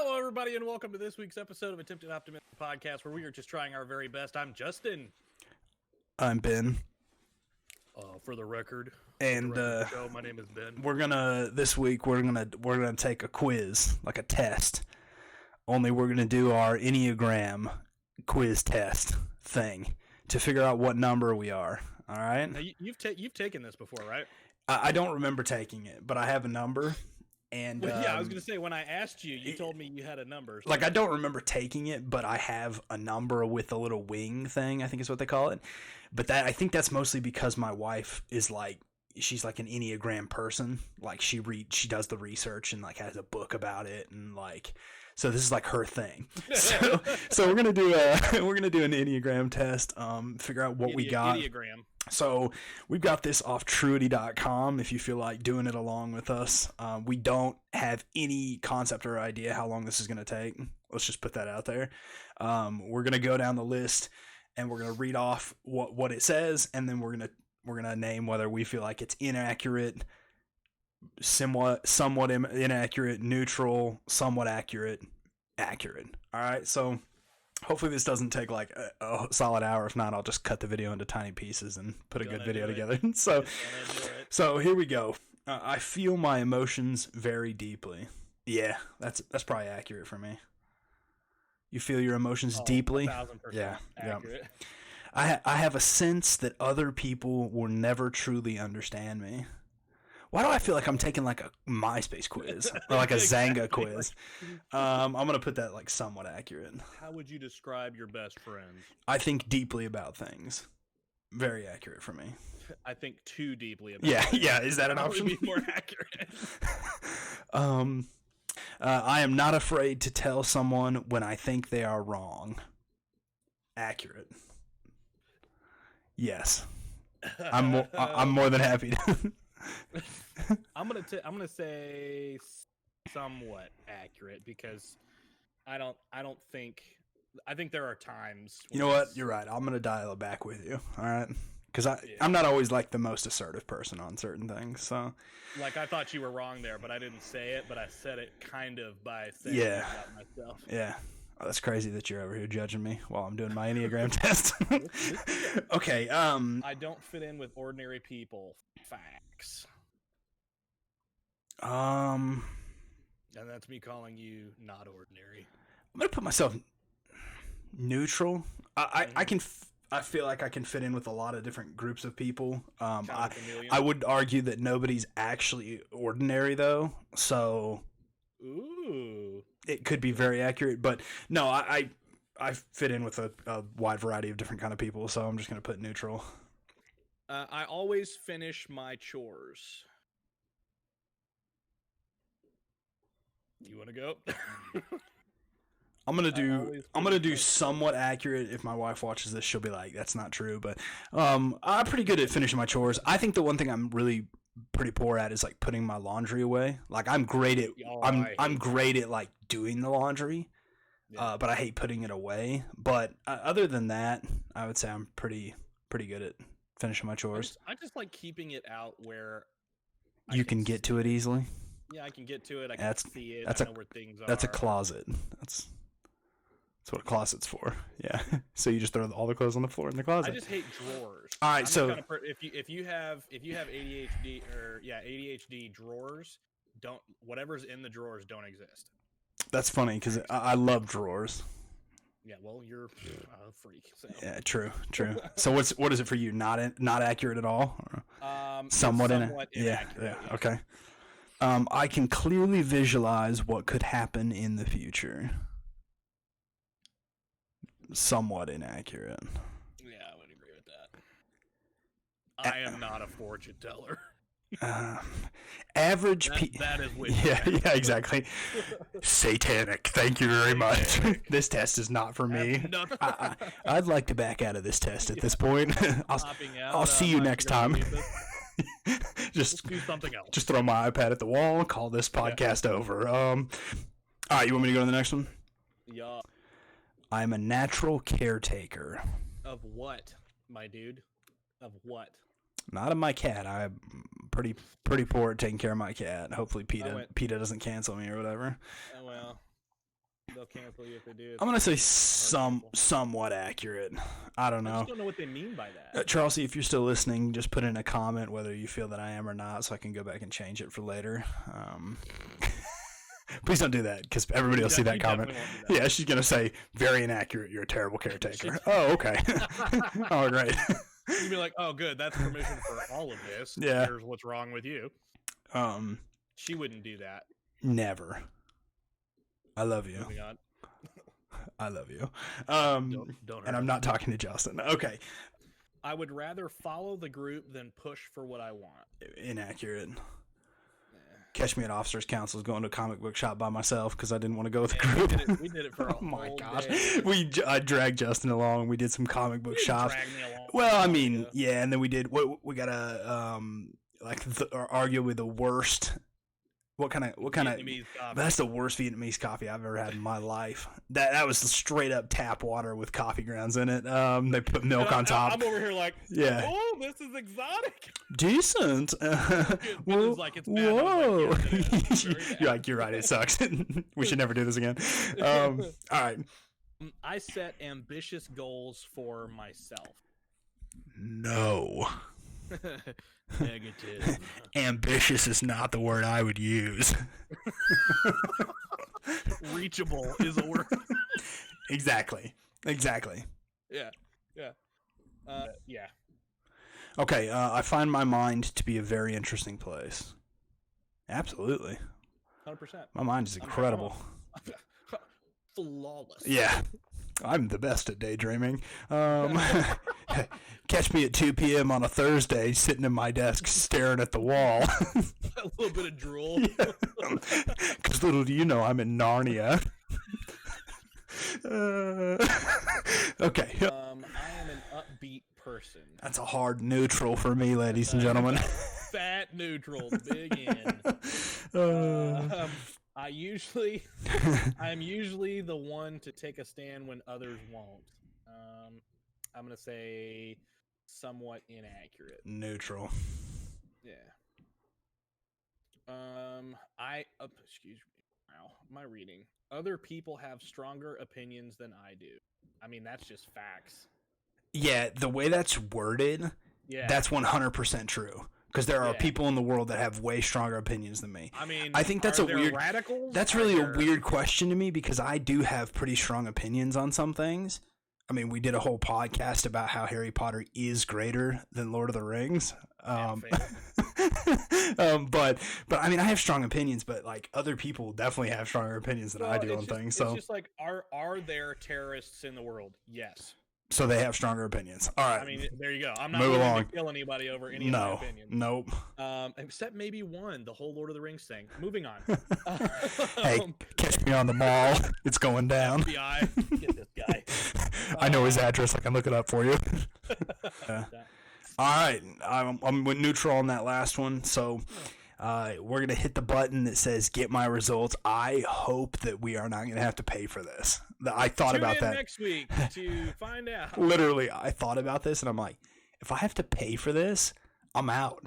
Hello, everybody, and welcome to this week's episode of Attempted Optimism Podcast, where we are just trying our very best. I'm Justin. I'm Ben. For the record, And show, my name is Ben. This week we're gonna take a quiz, like a test. Only we're gonna do our Enneagram quiz test thing to figure out what number we are. All right. Now, you've taken this before, right? I don't remember taking it, but I have a number. And well, yeah, I was gonna say, when I asked you, you told me you had a number. So. Like, I don't remember taking it, but I have a number with a little wing thing, I think is what they call it. But I think that's mostly because my wife is like, she's like an Enneagram person. Like, she does the research and like has a book about it, and like, so this is like her thing. So we're gonna do an Enneagram test. Figure out what we got. Enneagram. So we've got this off truity.com if you feel like doing it along with us. We don't have any concept or idea how long this is going to take. Let's just put that out there. We're going to go down the list and we're going to read off what it says, and then we're going to name whether we feel like it's inaccurate, somewhat inaccurate, neutral, somewhat accurate. All right, so hopefully this doesn't take like a solid hour. If not, I'll just cut the video into tiny pieces and put a good video together. So here we go. I feel my emotions very deeply. Yeah, that's probably accurate for me. You feel your emotions deeply? 1,000% yeah, accurate. Yeah. I have a sense that other people will never truly understand me. Why do I feel like I'm taking like a MySpace quiz or like a Zanga quiz? I'm going to put that like somewhat accurate. How would you describe your best friends? I think deeply about things. Very accurate for me. I think too deeply about things. Yeah. Is that an option? Would be more accurate. I am not afraid to tell someone when I think they are wrong. Accurate. Yes. I'm more than happy to. I'm gonna say somewhat accurate, because I think there are times. You know what? You're right. I'm gonna dial it back with you. All right, because I'm not always like the most assertive person on certain things. So, like, I thought you were wrong there, but I didn't say it. But I said it kind of by saying it about myself. Yeah. Oh, that's crazy that you're over here judging me while I'm doing my Enneagram test. Okay. I don't fit in with ordinary people. Facts. And that's me calling you not ordinary. I'm gonna put myself neutral. I feel like I can fit in with a lot of different groups of people. I would argue that nobody's actually ordinary though. So. Ooh. It could be very accurate, but no, I fit in with a wide variety of different kind of people, so I'm just going to put neutral. I always finish my chores. You want to go? I'm gonna do somewhat accurate. If my wife watches this, she'll be like, "That's not true." But I'm pretty good at finishing my chores. I think the one thing I'm really pretty poor at is like putting my laundry away. Like, I'm great at I'm great at like doing the laundry, but I hate putting it away. But other than that, I would say I'm pretty good at finishing my chores. I just like keeping it out where you can get to it easily. Yeah, I can get to it. I can see it. I know where things are. That's a closet. That's what a closet's for. Yeah. So you just throw all the clothes on the floor in the closet. I just hate drawers. All right. So if you have ADHD, drawers whatever's in the drawers don't exist. That's funny because I love drawers. Yeah. Well, you're a freak. So. Yeah. True. So what is it for you? Not accurate at all? Somewhat inaccurate. Yeah. Okay. I can clearly visualize what could happen in the future. Somewhat inaccurate. Yeah, I would agree with that. I am not a fortune teller. Average that is weird. Yeah, exactly. Satanic. Thank you very much. This test is not for me. I'd like to back out of this test at this point. I'll see you next time. Just do something else. Just throw my iPad at the wall and call this podcast over. All right, you want me to go to the next one? Yeah. I'm a natural caretaker. Of what, my dude? Of what? Not of my cat. I'm pretty poor at taking care of my cat. Hopefully PETA doesn't cancel me or whatever. Well, they'll cancel you if they do. I'm gonna say somewhat accurate. I don't know. I just don't know what they mean by that. Charles, if you're still listening, just put in a comment whether you feel that I am or not, so I can go back and change it for later. Please don't do that, because everybody will see that comment. Yeah, she's gonna say very inaccurate. You're a terrible caretaker. Oh, okay. Oh, great. You'd be like, oh, good. That's permission for all of this. Yeah. Here's what's wrong with you. She wouldn't do that. Never. I love you. Moving on. I love you. Don't and I'm not talking to Justin. Okay. I would rather follow the group than push for what I want. Inaccurate. Catch me at Officers Council's going to a comic book shop by myself because I didn't want to go with the group. We did it for a whole gosh. day. I dragged Justin along. We did some comic book shops. Drag me along. Well, I mean, yeah, and then we did we got a arguably the worst. What kind of Vietnamese coffee. That's the worst Vietnamese coffee I've ever had in my life. That was straight up tap water with coffee grounds in it. They put milk on top. I'm over here like, yeah. Oh, this is exotic. Decent. Whoa. Like, it's bad. Whoa. Like, you're like, you're right. It sucks. We should never do this again. All right. I set ambitious goals for myself. No. Negative. Ambitious is not the word I would use. Reachable is a word. Exactly. Yeah. Yeah. Okay, I find my mind to be a very interesting place. Absolutely. 100%. My mind is incredible. Flawless. Yeah. I'm the best at daydreaming. Catch me at 2 p.m. on a Thursday sitting at my desk staring at the wall. A little bit of drool. Because little do you know, I'm in Narnia. Okay. I am an upbeat person. That's a hard neutral for me, ladies and gentlemen. Fat neutral, big N. I'm usually the one to take a stand when others won't. I'm gonna say somewhat inaccurate. Neutral. Yeah. Excuse me. Wow, my reading. Other people have stronger opinions than I do. I mean, that's just facts. Yeah, the way that's worded, that's 100% true. Because there are people in the world that have way stronger opinions than me. I mean, I think that's a weird radicals. That's really a weird question to me because I do have pretty strong opinions on some things. I mean, we did a whole podcast about how Harry Potter is greater than Lord of the Rings. But I mean, I have strong opinions, but like other people definitely have stronger opinions than I do on things. So it's just like, are there terrorists in the world? Yes. So they have stronger opinions. All right. I mean, there you go. I'm not going to kill anybody over any of my opinions. Nope. Except maybe one, the whole Lord of the Rings thing. Moving on. Hey, catch me on the mall. It's going down. FBI, get this guy. I know his address. I can look it up for you. All right. I'm neutral on that last one. So we're going to hit the button that says get my results. I hope that we are not going to have to pay for this. I thought about that next week to find out. Literally, I thought about this and I'm like, if I have to pay for this, I'm out.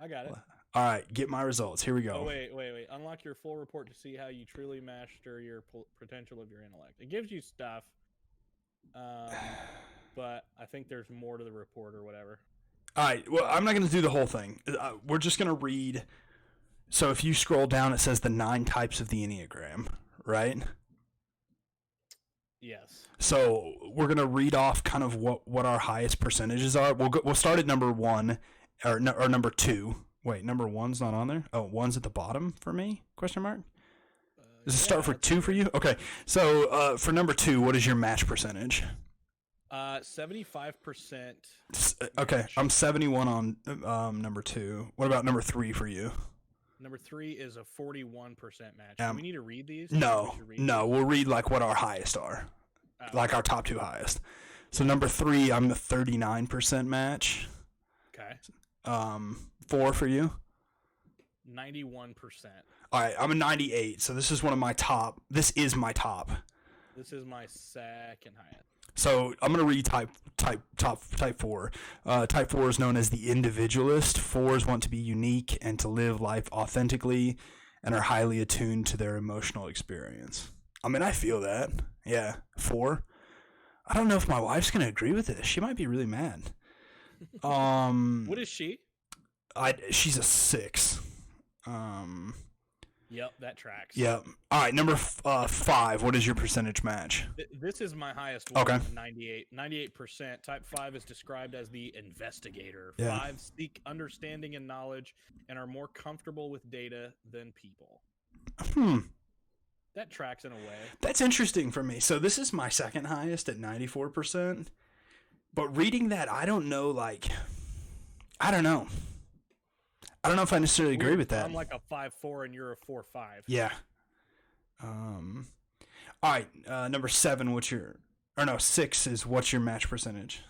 I got it. All right, get my results. Here we go. Oh, wait. Unlock your full report to see how you truly master your potential of your intellect. It gives you stuff, but I think there's more to the report or whatever. All right, well, I'm not going to do the whole thing. We're just going to read. So if you scroll down, it says the 9 types of the Enneagram, right? Yes. So we're going to read off kind of what our highest percentages are. We'll start at number 1 or number 2. Wait, number 1's not on there? Oh, 1's at the bottom for me? Question mark? Does it start for 2 for you? Okay. So for number 2, what is your match percentage? 75%. Okay, I'm 71 on number 2. What about number 3 for you? Number 3 is a 41% match. Do we need to read these? No. We'll read like what our highest are, like our top 2 highest. So number 3, I'm a 39% match. Okay. 4 for you. 91%. All right, I'm a 98. So this is one of my top. This is my top. This is my second highest. So I'm gonna read type 4. Type 4 is known as the individualist. 4s want to be unique and to live life authentically, and are highly attuned to their emotional experience. I mean, I feel that. Yeah. 4. I don't know if my wife's going to agree with this. She might be really mad. What is she? She's a 6. Yep, that tracks. Yep. All right, number 5. What is your percentage match? This is my highest one. Okay. 98%. Type 5 is described as the investigator. Yeah. 5 seek understanding and knowledge and are more comfortable with data than people. That tracks in a way. That's interesting for me. So this is my second highest at 94%. But reading that, I don't know, I don't know. I don't know if I necessarily agree with that. I'm like a 5-4 and you're a 4-5. Yeah. All right. Number 7, 6 is what's your match percentage?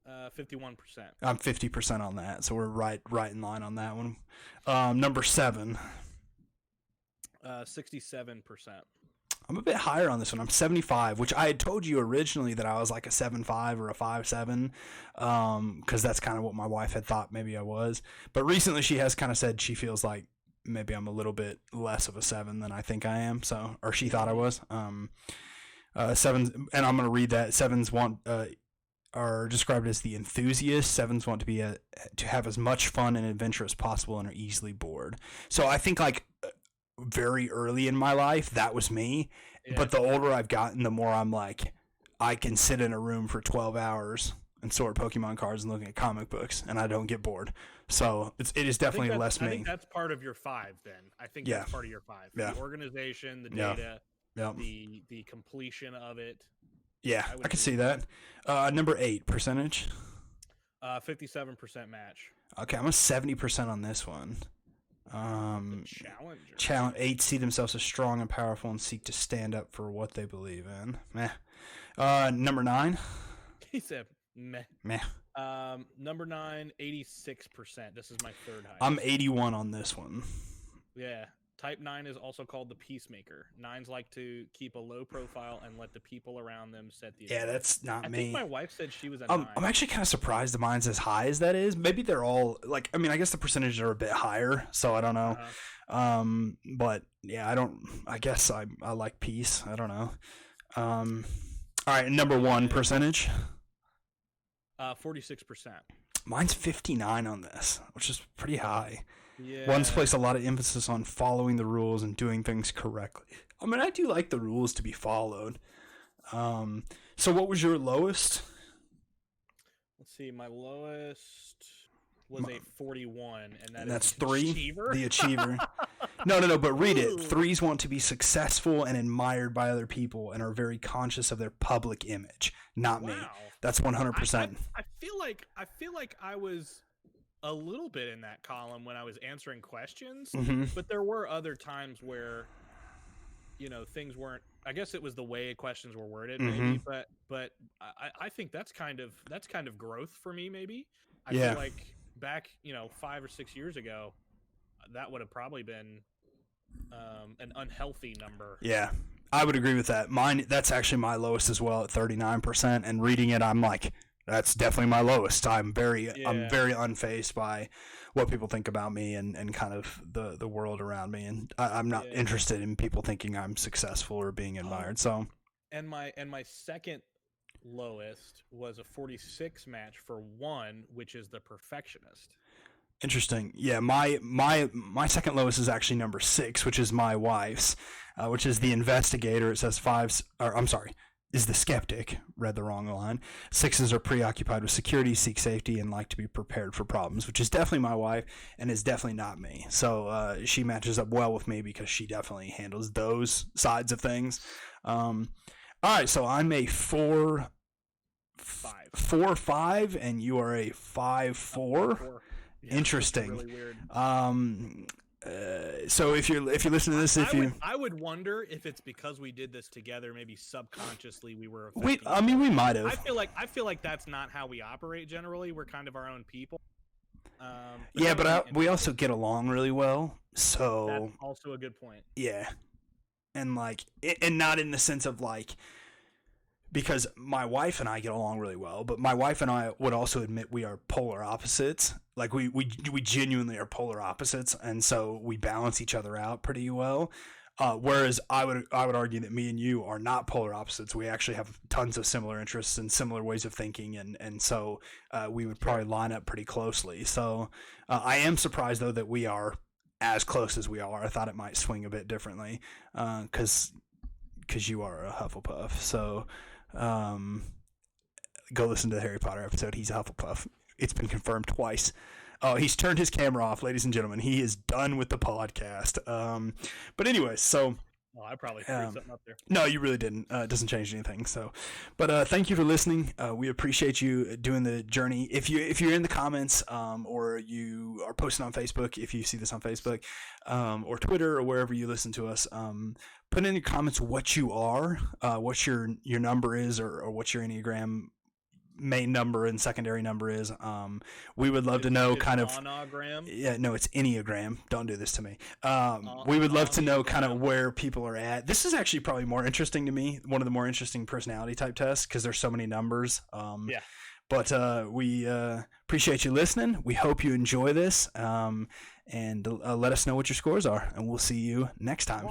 51%. I'm 50% on that, so we're right in line on that one. Number 7. 67%. I'm a bit higher on this one. I'm 75, which I had told you originally that I was like a 7.5 or a 5.7, because that's kind of what my wife had thought maybe I was. But recently she has kind of said she feels like maybe I'm a little bit less of a 7 than I think I am. So, or she thought I was. 7s, and I'm going to read that. 7s are described as the enthusiast. 7s want to have as much fun and adventure as possible and are easily bored. So I think very early in my life, that was me. Yeah. But the older I've gotten, the more I'm like, I can sit in a room for 12 hours and sort Pokemon cards and looking at comic books, and I don't get bored. So it is definitely less me. I think that's part of your 5 then. I think that's part of your 5. Yeah. The organization, the data, the completion of it. Yeah, I can see that. Number 8, percentage? 57% match. Okay, I'm a 70% on this one. Challenge 8 see themselves as strong and powerful and seek to stand up for what they believe in. Meh. Number 9. He said meh. Meh. Number 9, 86%. This is my third highest. I'm 81 on this one. Yeah. Type 9 is also called the peacemaker. 9s like to keep a low profile and let the people around them set the agenda. Yeah, that's not me. I think my wife said she was a 9. I'm actually kind of surprised the mine's as high as that is. Maybe they're all I guess the percentages are a bit higher, so I don't know. But yeah, I guess I like peace. I don't know. All right, number 1 percentage. 46%. Mine's 59 on this, which is pretty high. Yeah. One's place a lot of emphasis on following the rules and doing things correctly. I mean, I do like the rules to be followed. So what was your lowest? Let's see. My lowest was a 41, and that's is 3. Achiever? The achiever. No. But read it. 3s want to be successful and admired by other people and are very conscious of their public image. Not me. That's 100%. I feel like I was a little bit in that column when I was answering questions, but there were other times where, things weren't. I guess it was the way questions were worded, maybe. But I think that's kind of growth for me. Maybe I feel like back 5 or 6 years ago, that would have probably been an unhealthy number. Yeah, I would agree with that. Mine, that's actually my lowest as well at 39%. And reading it, I'm like, that's definitely my lowest. I'm very unfazed by what people think about me and kind of the world around me, and I'm not interested in people thinking I'm successful or being admired. So, and my second lowest was a 46 match for 1, which is the perfectionist. Interesting. Yeah, my second lowest is actually number 6, which is my wife's, which is the investigator. It says 5s, or I'm sorry, is the skeptic. Read the wrong line. 6s are preoccupied with security, seek safety, and like to be prepared for problems, which is definitely my wife and is definitely not me. So she matches up well with me because she definitely handles those sides of things. All right, so I'm a 4-5, and you are a 5-4. Yeah, interesting. Really weird. So if you're listening to this, I would wonder if it's because we did this together, maybe subconsciously we were. We might have. I feel like that's not how we operate generally. We're kind of our own people. We also get along really well. So that's also a good point. Yeah, and not in the sense of because my wife and I get along really well, but my wife and I would also admit we are polar opposites. We genuinely are polar opposites, and so we balance each other out pretty well. Whereas I would argue that me and you are not polar opposites. We actually have tons of similar interests and similar ways of thinking, and so we would probably line up pretty closely. So I am surprised though that we are as close as we are. I thought it might swing a bit differently, because you are a Hufflepuff. So go listen to the Harry Potter episode. He's a Hufflepuff. It's been confirmed twice. Oh, he's turned his camera off, ladies and gentlemen. He is done with the podcast. But anyway, so... Oh, I probably threw something up there. No, you really didn't. It doesn't change anything. So, but thank you for listening. We appreciate you doing the journey. If you're in the comments, or you are posting on Facebook, if you see this on Facebook, or Twitter, or wherever you listen to us, put in your comments what you are, what your number is, or what your Enneagram main number and secondary number is. We would love to know kind of Enneagram. Yeah, no, it's Enneagram. Don't do this to me. We would love to know kind of where people are at. This is actually probably more interesting to me, one of the more interesting personality type tests, because there's so many numbers. Yeah. But we appreciate you listening. We hope you enjoy this, and let us know what your scores are, and we'll see you next time.